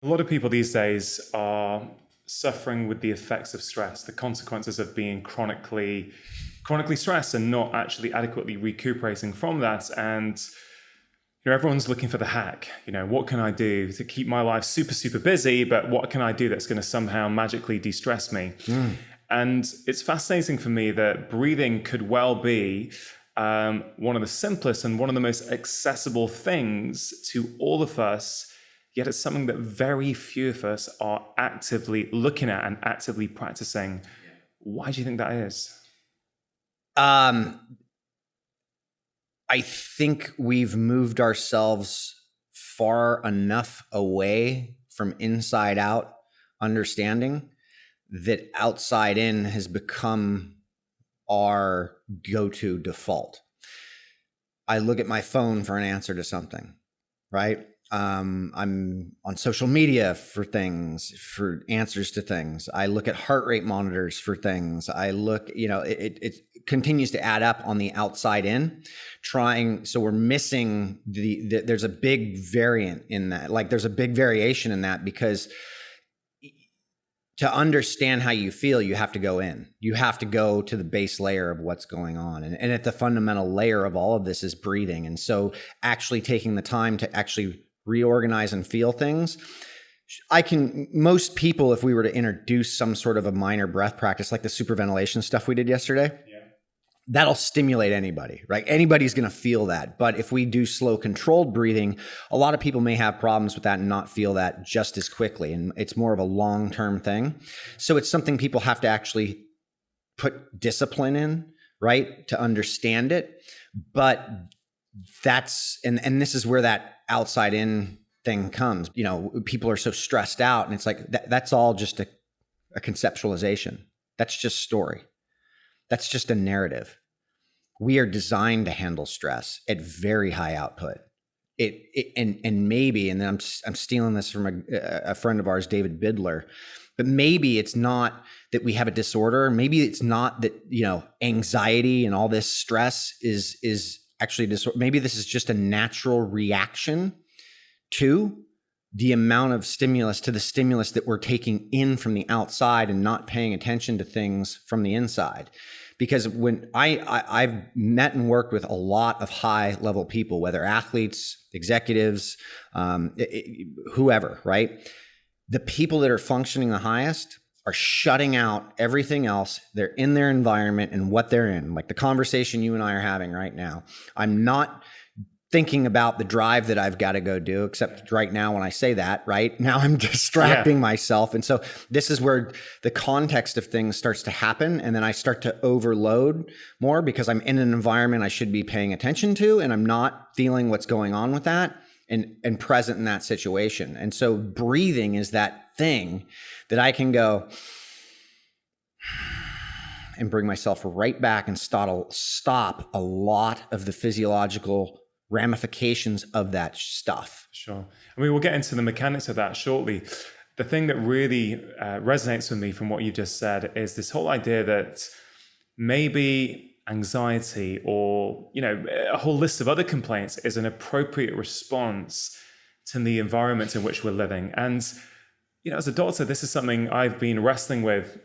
A lot of people these days are suffering with the effects of stress, the consequences of being chronically stressed and not actually adequately recuperating from that. And everyone's looking for the hack. What can I do to keep my life super, super busy, but what can I do that's going to somehow magically de-stress me? And it's fascinating for me that breathing could well be one of the simplest and one of the most accessible things to all of us. Yet it's something that very few of us are actively looking at and actively practicing. Why do you think that is? I think we've moved ourselves far enough away from inside out understanding that outside in has become our go-to default. I look at my phone for an answer to something, right? I'm on social media for things, for answers to things. I look at heart rate monitors for things. I look, it continues to add up on the outside in so we're missing there's a big variant in that. Like there's a big variation in that, because to understand how you feel, you have to go in. You have to go to the base layer of what's going on. And at the fundamental layer of all of this is breathing. And so actually taking the time to actually reorganize and feel things. Most people, if we were to introduce some sort of a minor breath practice, like the superventilation stuff we did yesterday, that'll stimulate anybody, right? Anybody's going to feel that. But if we do slow, controlled breathing, a lot of people may have problems with that and not feel that just as quickly. And it's more of a long-term thing. So it's something people have to actually put discipline in, right? To understand it. But and this is where that outside in thing comes. People are so stressed out, and it's like, that's all just a conceptualization. That's just story. That's just a narrative. We are designed to handle stress at very high output. And maybe, and then I'm stealing this from a friend of ours, David Bidler, but maybe it's not that we have a disorder. Maybe it's not that, anxiety and all this stress is actually disorder. Maybe this is just a natural reaction to the amount of stimulus, to the stimulus that we're taking in from the outside and not paying attention to things from the inside. Because when I've met and worked with a lot of high level people, whether athletes, executives, whoever, right? The people that are functioning the highest are shutting out everything else. They're in their environment and what they're in, like the conversation you and I are having right now. I'm not thinking about the drive that I've got to go do, except right now when I say that, right now I'm distracting myself. And so this is where the context of things starts to happen. And then I start to overload more because I'm in an environment I should be paying attention to, and I'm not feeling what's going on with that and present in that situation. And so breathing is that thing that I can go and bring myself right back and stop a lot of the physiological ramifications of that stuff. Sure. I mean, we'll get into the mechanics of that shortly. The thing that really resonates with me from what you just said is this whole idea that maybe anxiety or, a whole list of other complaints is an appropriate response to the environment in which we're living. And, as a doctor, this is something I've been wrestling with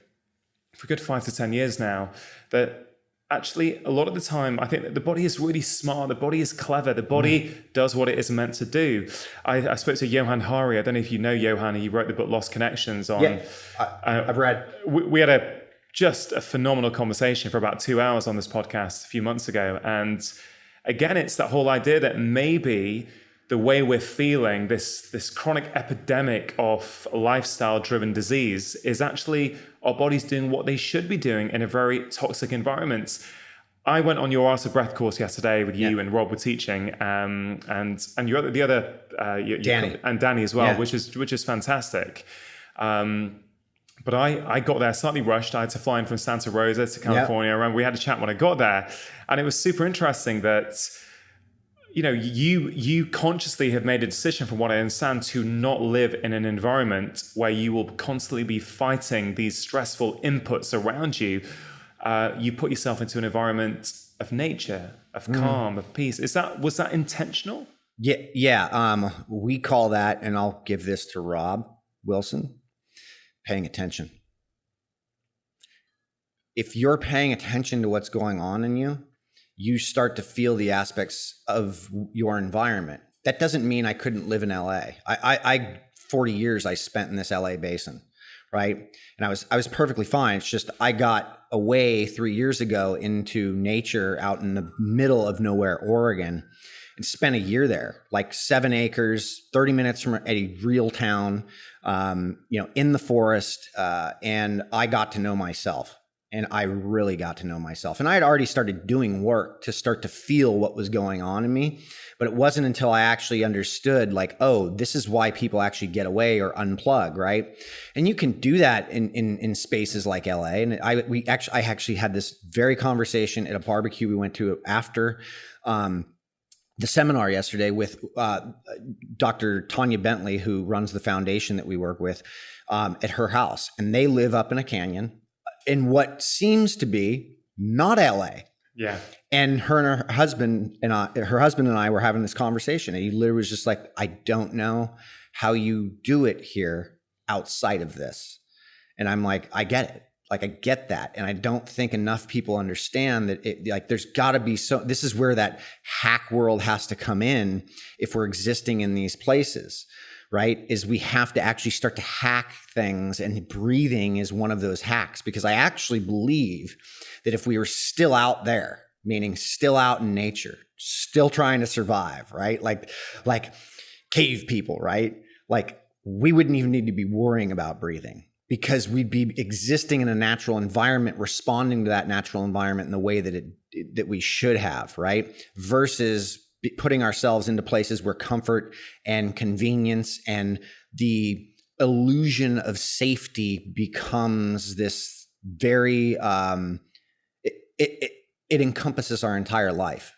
for a good 5 to 10 years now, that actually, a lot of the time, I think that the body is really smart. The body is clever. The body does what it is meant to do. I spoke to Johan Hari. I don't know if you know Johan. He wrote the book Lost Connections on. Yeah, I've read. We had just a phenomenal conversation for about 2 hours on this podcast a few months ago. And again, it's that whole idea that maybe the way we're feeling, this chronic epidemic of lifestyle-driven disease, is actually our bodies doing what they should be doing in a very toxic environment. I went on your Art of Breath course yesterday with you and Rob were teaching, and the other Danny and Danny as well, which is fantastic. But I got there slightly rushed. I had to fly in from Santa Rosa to California. I remember we had a chat when I got there, and it was super interesting that you consciously have made a decision, from what I understand, to not live in an environment where you will constantly be fighting these stressful inputs around you. You put yourself into an environment of nature, of calm, of peace. Was that intentional? Yeah. We call that, and I'll give this to Rob Wilson, paying attention. If you're paying attention to what's going on in you, you start to feel the aspects of your environment. That doesn't mean I couldn't live in LA. I 40 years I spent in this LA basin, right? And I was perfectly fine. It's just I got away 3 years ago into nature out in the middle of nowhere, Oregon, and spent a year there, like 7 acres, 30 minutes from a real town, in the forest. And I got to know myself. And I really got to know myself. And I had already started doing work to start to feel what was going on in me. But it wasn't until I actually understood, like, oh, this is why people actually get away or unplug, right? And you can do that in spaces like LA. And I actually had this very conversation at a barbecue we went to after the seminar yesterday with Dr. Tanya Bentley, who runs the foundation that we work with, at her house. And they live up in a canyon in what seems to be not LA. Yeah. And her husband and I were having this conversation, and he literally was just like, I don't know how you do it here outside of this. And I'm like, I get it. Like, I get that. And I don't think enough people understand that there's gotta be this is where that hack world has to come in if we're existing in these places. Right? Is we have to actually start to hack things, and breathing is one of those hacks, because I actually believe that if we were still out there, meaning still out in nature, still trying to survive, right? Like cave people, right? Like, we wouldn't even need to be worrying about breathing, because we'd be existing in a natural environment, responding to that natural environment in the way that we should have, right? Versus putting ourselves into places where comfort and convenience and the illusion of safety becomes this very, it encompasses our entire life.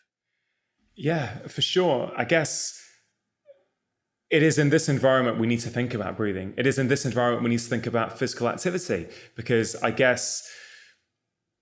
Yeah, for sure. I guess it is in this environment we need to think about breathing. It is in this environment we need to think about physical activity, because I guess,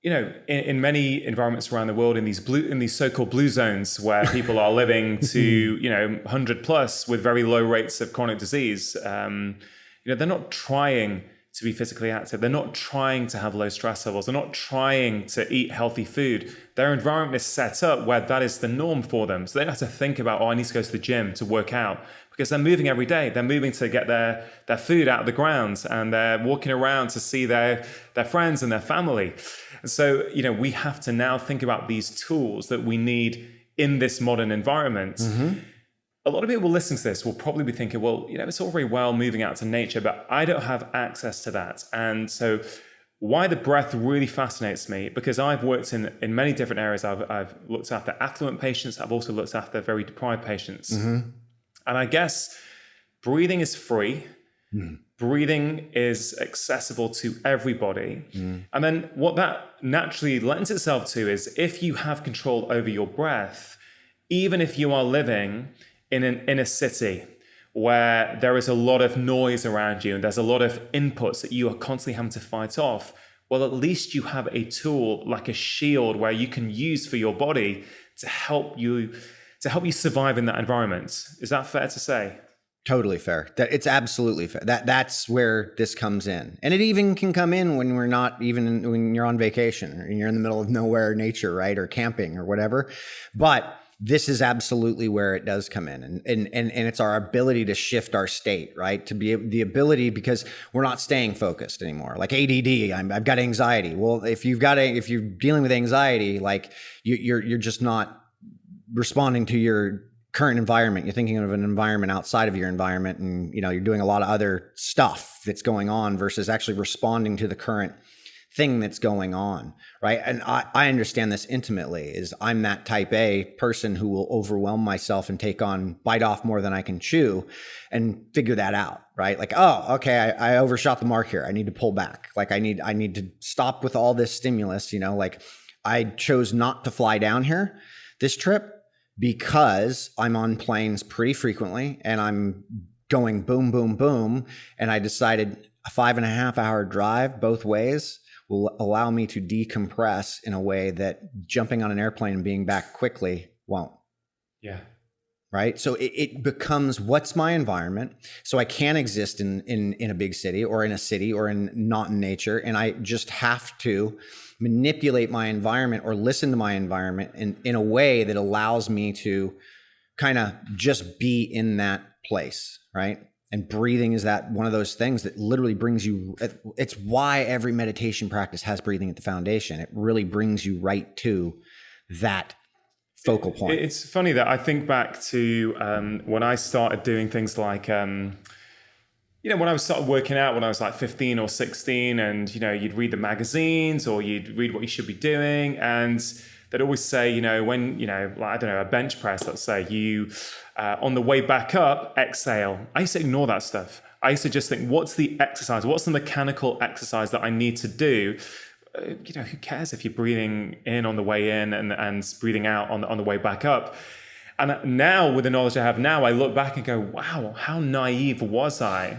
in many environments around the world, in these so-called blue zones where people are living to 100 plus with very low rates of chronic disease, they're not trying to be physically active. They're not trying to have low stress levels. They're not trying to eat healthy food. Their environment is set up where that is the norm for them. So they don't have to think about, I need to go to the gym to work out, because they're moving every day. They're moving to get their food out of the ground, and they're walking around to see their friends and their family. And so, we have to now think about these tools that we need in this modern environment. Mm-hmm. A lot of people listening to this will probably be thinking, well, it's all very well moving out to nature, but I don't have access to that. And so why the breath really fascinates me, because I've worked in many different areas. I've looked after affluent patients. I've also looked after very deprived patients. Mm-hmm. And I guess breathing is free. Mm. Breathing is accessible to everybody. Mm. And then what that naturally lends itself to is, if you have control over your breath, even if you are living in an inner city where there is a lot of noise around you and there's a lot of inputs that you are constantly having to fight off, well, at least you have a tool like a shield where you can use for your body to help you survive in that environment. Is that fair to say? Totally fair. It's absolutely fair. That's where this comes in. And it even can come in when when you're on vacation or you're in the middle of nowhere nature, right? Or camping or whatever. But this is absolutely where it does come in. And it's our ability to shift our state, right? To be the ability, because we're not staying focused anymore. Like ADD, I've got anxiety. Well, if you're dealing with anxiety, like you're just not responding to your current environment. You're thinking of an environment outside of your environment, and you're doing a lot of other stuff that's going on versus actually responding to the current thing that's going on, right? And I understand this intimately. Is I'm that type A person who will overwhelm myself and bite off more than I can chew, and figure that out, right? Like, oh, okay, I overshot the mark here. I need to pull back. Like I need to stop with all this stimulus. Like I chose not to fly down here this trip, because I'm on planes pretty frequently and I'm going boom, boom, boom. And I decided a 5.5 hour drive both ways will allow me to decompress in a way that jumping on an airplane and being back quickly won't. Yeah. right? So it becomes, what's my environment? So I can't exist in a big city or in a city or not in nature. And I just have to manipulate my environment or listen to my environment in a way that allows me to kind of just be in that place, right? And breathing is that one of those things that literally brings you, it's why every meditation practice has breathing at the foundation. It really brings you right to that focal point. It's funny that I think back to when I started doing things like, when I started working out when I was like 15 or 16, and, you'd read the magazines or you'd read what you should be doing. And they'd always say, when, like, I don't know, a bench press, let's say, you, on the way back up, exhale. I used to ignore that stuff. I used to just think, what's the exercise? What's the mechanical exercise that I need to do? Who cares if you're breathing in on the way in and breathing out on the way back up? And now, with the knowledge I have now, I look back and go, wow, how naive was I?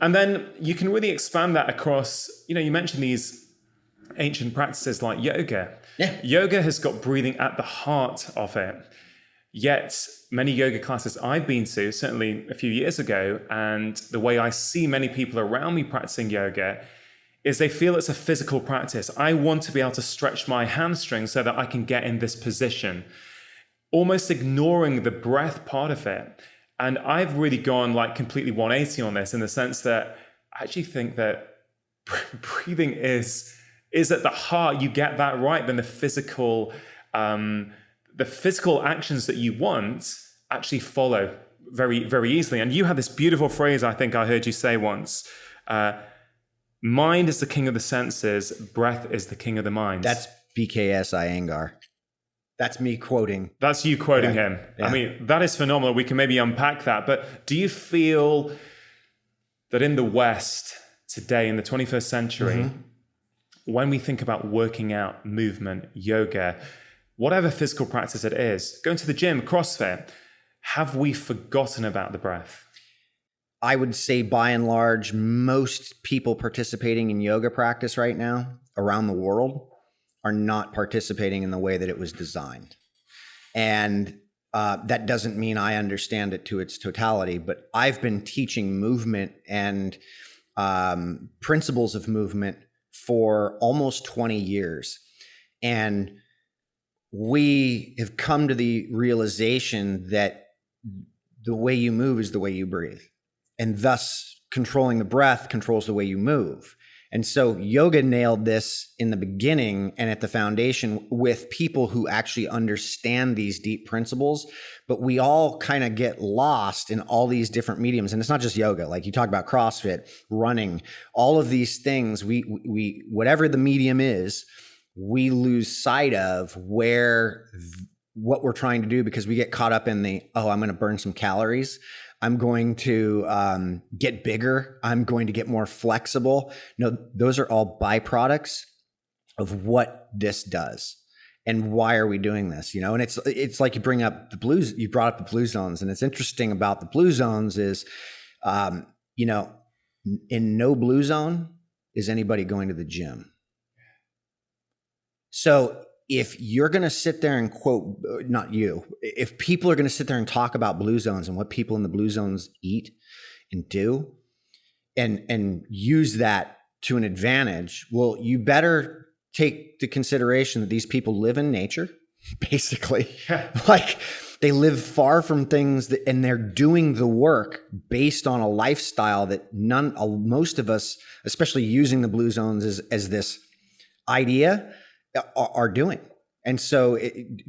And then you can really expand that across, you mentioned these ancient practices like yoga. Yeah. Yoga has got breathing at the heart of it. Yet many yoga classes I've been to, certainly a few years ago, and the way I see many people around me practicing yoga is they feel it's a physical practice. I want to be able to stretch my hamstrings so that I can get in this position, almost ignoring the breath part of it. And I've really gone like completely 180 on this, in the sense that I actually think that breathing is at the heart. You get that right, then the physical actions that you want actually follow very, very easily. And you had this beautiful phrase, I think I heard you say once, mind is the king of the senses, breath is the king of the mind. That's BKS Iyengar. That's me quoting. That's you quoting him. Yeah. I mean, that is phenomenal. We can maybe unpack that. But do you feel that in the West today, in the 21st century, when we think about working out, movement, yoga, whatever physical practice it is, going to the gym, CrossFit, have we forgotten about the breath? I would say by and large, most people participating in yoga practice right now around the world are not participating in the way that it was designed. And that doesn't mean I understand it to its totality, but I've been teaching movement and principles of movement for almost 20 years. And we have come to the realization that the way you move is the way you breathe. And thus, controlling the breath controls the way you move. And so yoga nailed this in the beginning and at the foundation with people who actually understand these deep principles. But we all kind of get lost in all these different mediums. And it's not just yoga. Like you talk about CrossFit, running, all of these things, we whatever the medium is, we lose sight of what we're trying to do because we get caught up in I'm going to burn some calories. I'm going to get bigger. I'm going to get more flexible. No, those are all byproducts of what this does. And why are we doing this? And it's like you bring up the blues. You brought up the blue zones, and it's interesting about the blue zones is, in no blue zone is anybody going to the gym. So if you're going to sit there and quote, not you, if people are going to sit there and talk about blue zones and what people in the blue zones eat and do and use that to an advantage, well, you better take to consideration that these people live in nature, basically. Yeah. Like they live far from things and they're doing the work based on a lifestyle that most of us, especially using the blue zones as this idea, are doing. And so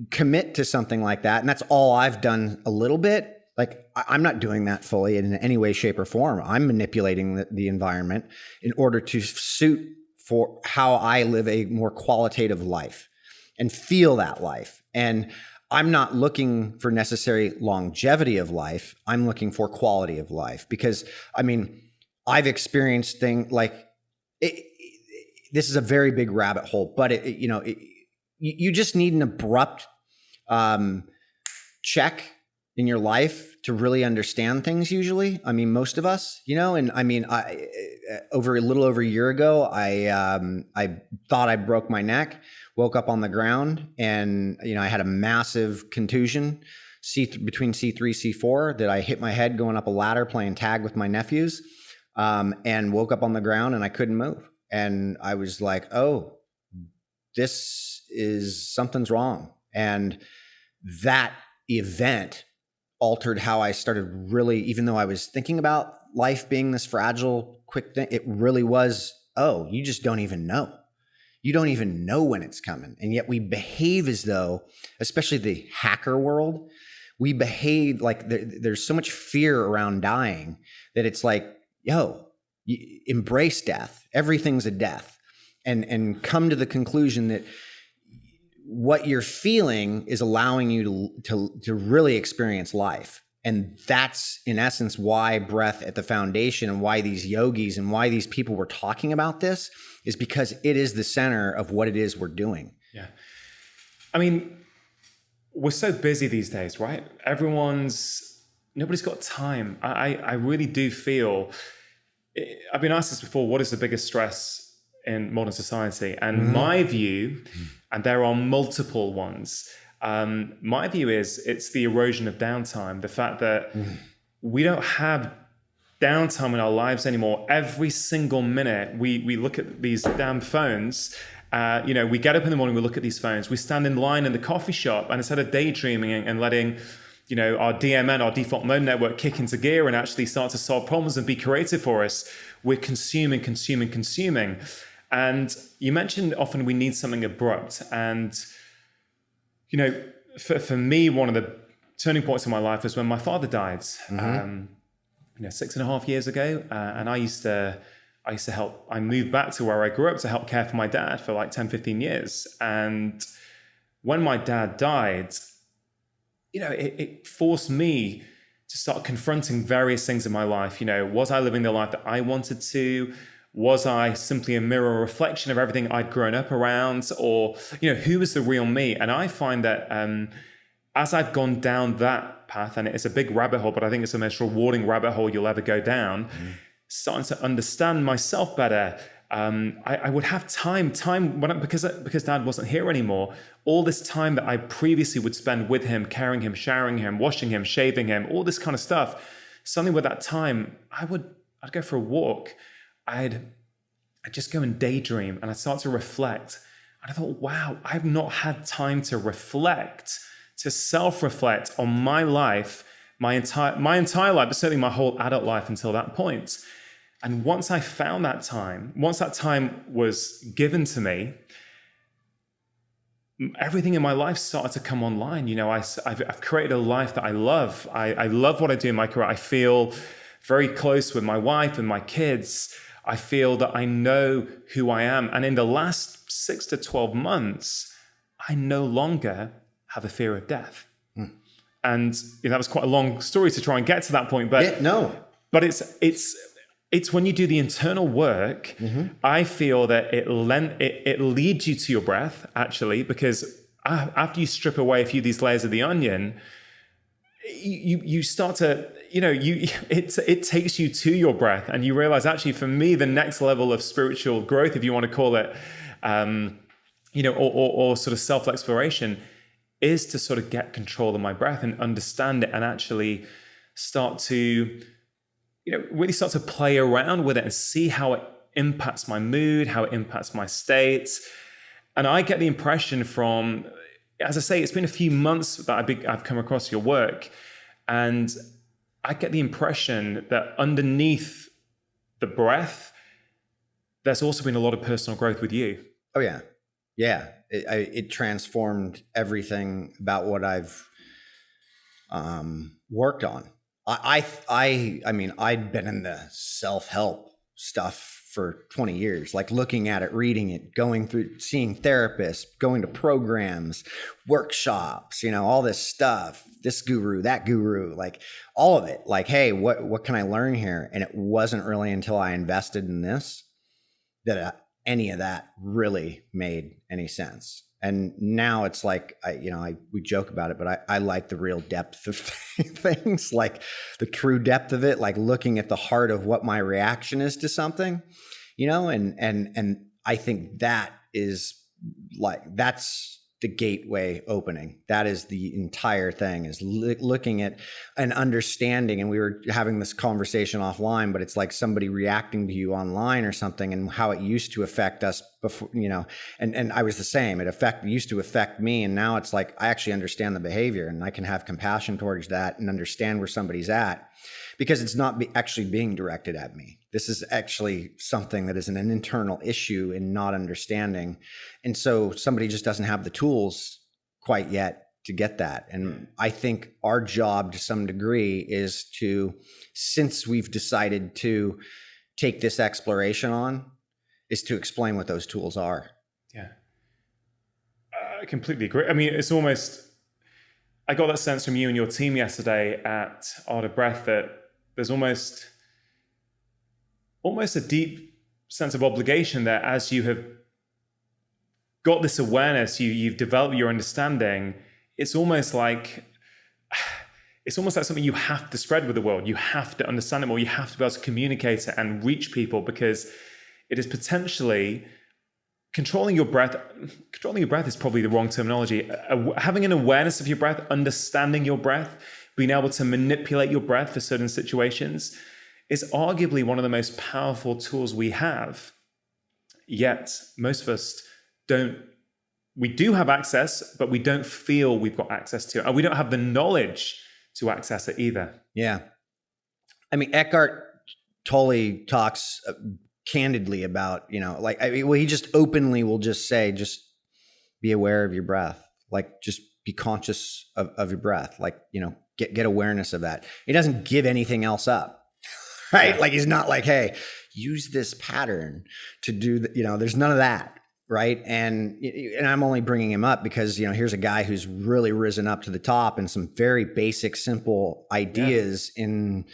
commit to something like that. And that's all I've done a little bit. Like I'm not doing that fully in any way, shape or form. I'm manipulating the environment in order to suit for how I live a more qualitative life and feel that life. And I'm not looking for necessary longevity of life. I'm looking for quality of life because I've experienced things like this is a very big rabbit hole, but you just need an abrupt check in your life to really understand things usually. Most of us, and over a little over a year ago, I thought I broke my neck, woke up on the ground and, I had a massive contusion, between C3, C4 that I hit my head going up a ladder playing tag with my nephews, and woke up on the ground and I couldn't move. And I was like, oh, something's wrong. And that event altered how I started really, even though I was thinking about life being this fragile, quick thing, it really was, oh, you just don't even know. You don't even know when it's coming. And yet we behave as though, especially the hacker world, we behave like there's so much fear around dying that it's like, yo, embrace death. Everything's a death. And come to the conclusion that what you're feeling is allowing you to really experience life. And that's in essence why breath at the foundation and why these yogis and why these people were talking about this is because it is the center of what it is we're doing. Yeah. I mean, we're so busy these days, right? Nobody's got time. I really do feel, I've been asked this before, what is the biggest stress in modern society? And my view, and there are multiple ones, my view is it's the erosion of downtime. The fact that we don't have downtime in our lives anymore. Every single minute we look at these damn phones. We get up in the morning, we look at these phones, we stand in line in the coffee shop, and instead of daydreaming and letting our DMN, our default mode network, kick into gear and actually start to solve problems and be creative for us, we're consuming. And you mentioned often we need something abrupt. And, for me, one of the turning points in my life was when my father died, 6.5 years ago. And I used to help, I moved back to where I grew up to help care for my dad for like 10, 15 years. And when my dad died, it forced me to start confronting various things in my life. Was I living the life that I wanted to? Was I simply a mirror reflection of everything I'd grown up around? Or, who was the real me? And I find that as I've gone down that path, and it's a big rabbit hole, but I think it's the most rewarding rabbit hole you'll ever go down, starting to understand myself better. I would have time because Dad wasn't here anymore. All this time that I previously would spend with him, carrying him, showering him, washing him, shaving him, all this kind of stuff. Suddenly with that time, I'd go for a walk. I'd just go and daydream, and I'd start to reflect. And I thought, wow, I've not had time to reflect, to self-reflect on my life, my entire life, but certainly my whole adult life until that point. And once I found that time, once that time was given to me, everything in my life started to come online. I've created a life that I love. I love what I do in my career. I feel very close with my wife and my kids. I feel that I know who I am. And in the last 6 to 12 months, I no longer have a fear of death. And that was quite a long story to try and get to that point. But but it's when you do the internal work, I feel that it leads you to your breath, actually, because after you strip away a few of these layers of the onion, you start to, it takes you to your breath, and you realize, actually, for me, the next level of spiritual growth, if you want to call it, or sort of self-exploration, is to sort of get control of my breath and understand it, and actually start to, really start to play around with it and see how it impacts my mood, how it impacts my states. And I get the impression from, as I say, it's been a few months that I've come across your work, and I get the impression that underneath the breath, there's also been a lot of personal growth with you. Oh yeah. Yeah. It transformed everything about what I've worked on. I mean, I'd been in the self-help stuff for 20 years, like looking at it, reading it, going through, seeing therapists, going to programs, workshops, all this stuff, this guru, that guru, like all of it, like, hey, what can I learn here? And it wasn't really until I invested in this that any of that really made any sense. And now it's like, we joke about it, but I like the real depth of things, like the true depth of it, like looking at the heart of what my reaction is to something, and I think that is like, that's the gateway opening. That is the entire thing, is looking at and understanding. And we were having this conversation offline, but it's like somebody reacting to you online or something, and how it used to affect us before, and I was the same. It used to affect me. And now it's like, I actually understand the behavior, and I can have compassion towards that and understand where somebody's at, because it's not actually being directed at me. This is actually something that is an internal issue in not understanding. And so somebody just doesn't have the tools quite yet to get that. And I think our job to some degree is to, since we've decided to take this exploration on, is to explain what those tools are. Yeah. I completely agree. I mean, it's almost, I got that sense from you and your team yesterday at Art of Breath that there's almost a deep sense of obligation there, as you have got this awareness, you've developed your understanding. It's almost like something you have to spread with the world. You have to understand it more. You have to be able to communicate it and reach people, because it is potentially controlling your breath. Controlling your breath is probably the wrong terminology. Having an awareness of your breath, understanding your breath, being able to manipulate your breath for certain situations is arguably one of the most powerful tools we have. Yet most of us we do have access, but we don't feel we've got access to it. And we don't have the knowledge to access it either. Yeah. I mean, Eckhart Tolle talks candidly about, he just openly will just say, just be aware of your breath. Like, just be conscious of your breath. Like, get awareness of that. He doesn't give anything else up. Right. Yeah. Like, he's not like, hey, use this pattern to do there's none of that. Right. And I'm only bringing him up because, here's a guy who's really risen up to the top in some very basic, simple ideas in,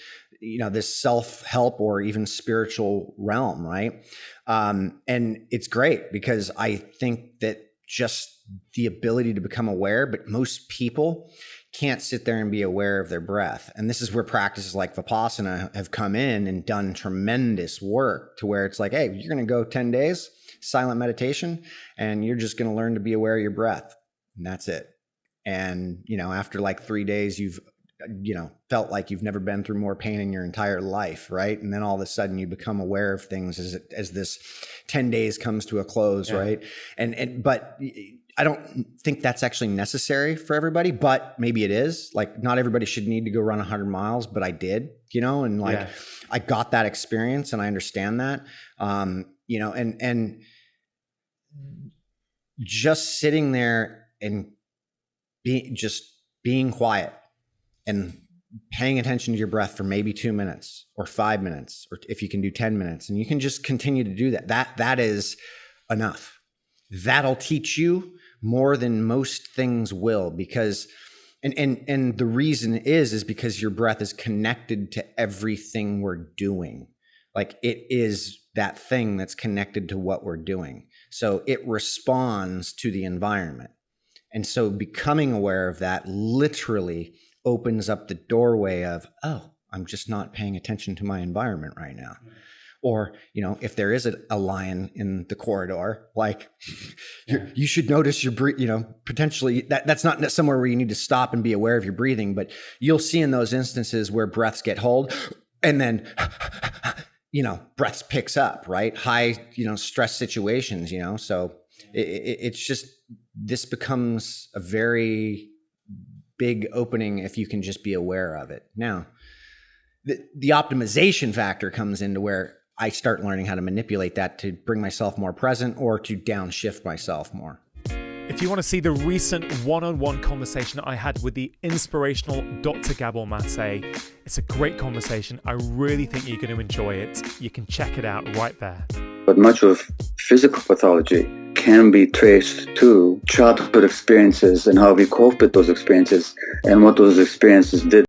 this self-help or even spiritual realm. Right. And it's great because I think that just the ability to become aware, but most people can't sit there and be aware of their breath. And this is where practices like Vipassana have come in and done tremendous work, to where it's like, hey, you're going to go 10 days, silent meditation, and you're just going to learn to be aware of your breath. And that's it. And, after like 3 days, you've, felt like you've never been through more pain in your entire life. Right. And then all of a sudden you become aware of things as this 10 days comes to a close. Yeah. Right. But I don't think that's actually necessary for everybody, but maybe it is. Like, not everybody should need to go run 100 miles, but I did, and I got that experience and I understand that, and just sitting there and being quiet and paying attention to your breath for maybe 2 minutes or 5 minutes, or if you can do 10 minutes, and you can just continue to do that is enough. That'll teach you more than most things will, because and the reason is because your breath is connected to everything we're doing. Like, it is that thing that's connected to what we're doing. So it responds to the environment. And so becoming aware of that literally opens up the doorway of, oh, I'm just not paying attention to my environment right now. Or, if there is a lion in the corridor, like, you should notice your breathing, potentially that's not somewhere where you need to stop and be aware of your breathing, but you'll see in those instances where breaths get hold and then, breaths picks up, right? High, stress situations, so it's just, this becomes a very big opening if you can just be aware of it. Now, the optimization factor comes into where I start learning how to manipulate that to bring myself more present or to downshift myself more. If you want to see the recent one-on-one conversation I had with the inspirational Dr. Gabor Mate, it's a great conversation. I really think you're going to enjoy it. You can check it out right there. But much of physical pathology can be traced to childhood experiences and how we cope with those experiences and what those experiences did